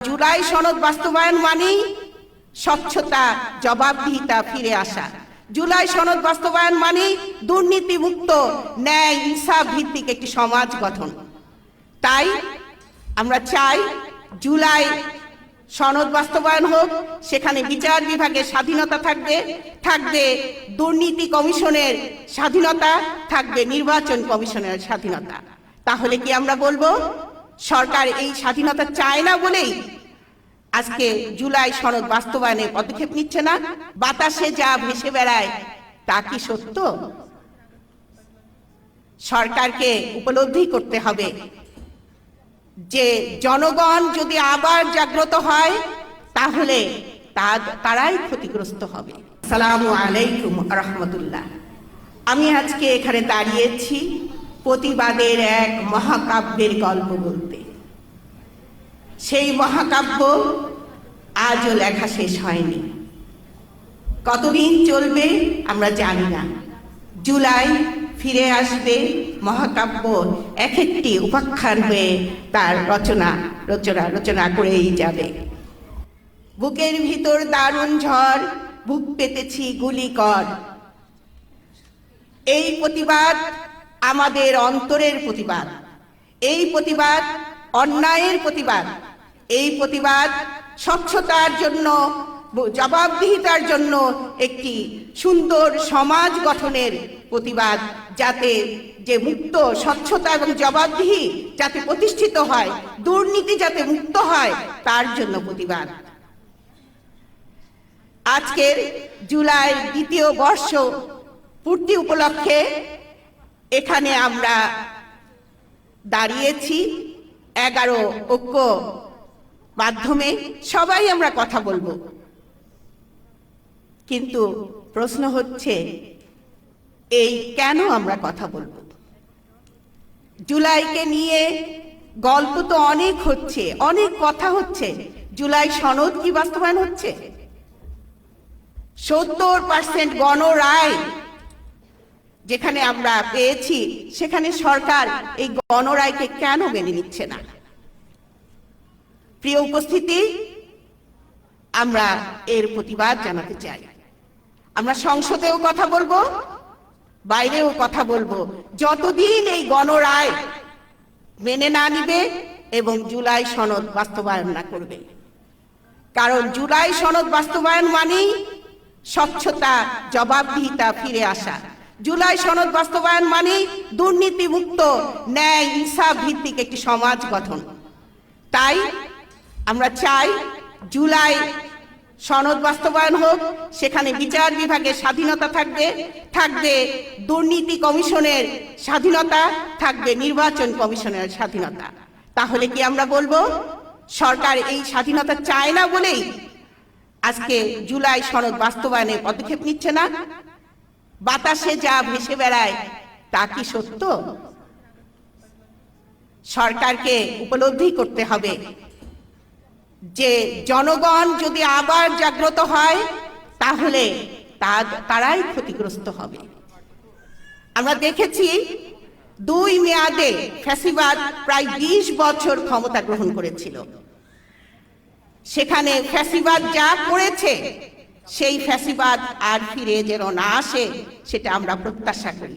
জুলাই সনদ বাস্তবায়ন মানেই স্বচ্ছতা, জবাবদিহিতা ফিরে আসা। জুলাই সনদ বাস্তবায়ন মানেই দুর্নীতি মুক্ত, ন্যায় ইনসাফ ভিত্তিক একটি সমাজ গঠন। তাই আমরা চাই জুলাই সনদ বাস্তবায়ন হোক, সেখানে বিচার বিভাগের স্বাধীনতা থাকবে দুর্নীতি কমিশনের স্বাধীনতা থাকবে, নির্বাচন কমিশনের স্বাধীনতা। তাহলে কি আমরা বলবো সরকার এই স্বাধীনতা চায় না বলেই আজকে জুলাই সনদ বাস্তবায়নে পদক্ষেপ নিচ্ছে না? বাতাসে যা ভেসে বেড়ায় তা কি সত্য? সরকারকে উপলব্ধি করতে হবে যে জনগণ যদি আবার জাগ্রত হয় তাহলে তারাই ক্ষতিগ্রস্ত হবে। আসসালামু আলাইকুম রাহমাতুল্লাহ। আমি আজকে এখানে দাঁড়িয়েছি প্রতিবাদের এক মহাকাব্যের গল্প বলতে। সেই মহাকাব্য আজও লেখা শেষ হয়নি। কতদিন চলবে আমরা জানি না। জুলাই ফিরে আসবে, মহাকাব্য এক একটি উপাখ্যান হয়ে তার রচনা করেই যাবে। বুকের ভিতর দারুণ ঝড়, বুক পেতেছি গুলি কর। এই প্রতিবাদ আমাদের অন্তরের প্রতিবাদ, এই প্রতিবাদ অন্যায়ের প্রতিবাদ, এই প্রতিবাদ স্বচ্ছতার জন্য, জবাবদিহিতার জন্য একটি সুন্দর সমাজ গঠনের প্রতিবাদ, যাতে যে মুক্ত স্বচ্ছতা এবং জবাবদিহি যাতে প্রতিষ্ঠিত হয়, দুর্নীতি যাতে মুক্ত হয়, তার জন্য প্রতিবাদ। আজকের জুলাই দ্বিতীয় বর্ষ পূর্তি উপলক্ষে এখানে আমরা দাঁড়িয়েছি 11 ঐক্য মাধ্যমে সবাই আমরা কথা বলবো, কিন্তু প্রশ্ন হচ্ছে এই কেন আমরা কথা বলবো? জুলাইকে নিয়ে গল্প তো অনেক হচ্ছে, অনেক কথা হচ্ছে, জুলাই সনদ কি বাস্তবায়ন হচ্ছে? 70% গণরায় যেখানে আমরা পেয়েছি, সেখানে সরকার এই গণরায়কে কেন মেনে নিচ্ছে না? প্রিয় উপস্থিতি, আমরা এর প্রতিবাদ জানাতে চাই। আমরা সংসদেও কথা বলবো, বাইরেও কথা বলবো, যতদিন এই গণরায় মেনে না নিবে এবং জুলাই সনদ বাস্তবায়ন না করবে। কারণ জুলাই সনদ বাস্তবায়ন মানেই স্বচ্ছতা, জবাবদিহিতা ফিরে আসা। জুলাই সনদ বাস্তবায়ন মানেই দুর্নীতি মুক্ত, ন্যায় ইনসাফ ভিত্তিক একটি সমাজ গঠন। তাই আমরা চাই জুলাই সনদ বাস্তবায়ন হোক, সেখানে বিচার বিভাগের স্বাধীনতা থাকবে দুর্নীতি কমিশনের স্বাধীনতা থাকবে, নির্বাচন কমিশনের স্বাধীনতা। তাহলে কি আমরা বলবো সরকার এই স্বাধীনতা চায় না বলেই আজকে জুলাই সনদ বাস্তবায়নে পদক্ষেপ নিচ্ছে না? বাতাসে যা ভেসে বেড়ায় তা কি সত্য? সরকারকে উপলব্ধি করতে হবে যে জনগণ যদি আবার জাগ্রত হয় তাহলে তারাই ক্ষতিগ্রস্ত হবে। আমরা দেখেছি 2 মেয়াদে ফ্যাসিবাদ প্রায় 20 বছর ক্ষমতা গ্রহণ করেছিল। সেখানে ফ্যাসিবাদ যা করেছে, সেই ফ্যাসিবাদ আর ফিরে যেন না আসে, সেটা আমরা প্রত্যাশা করি।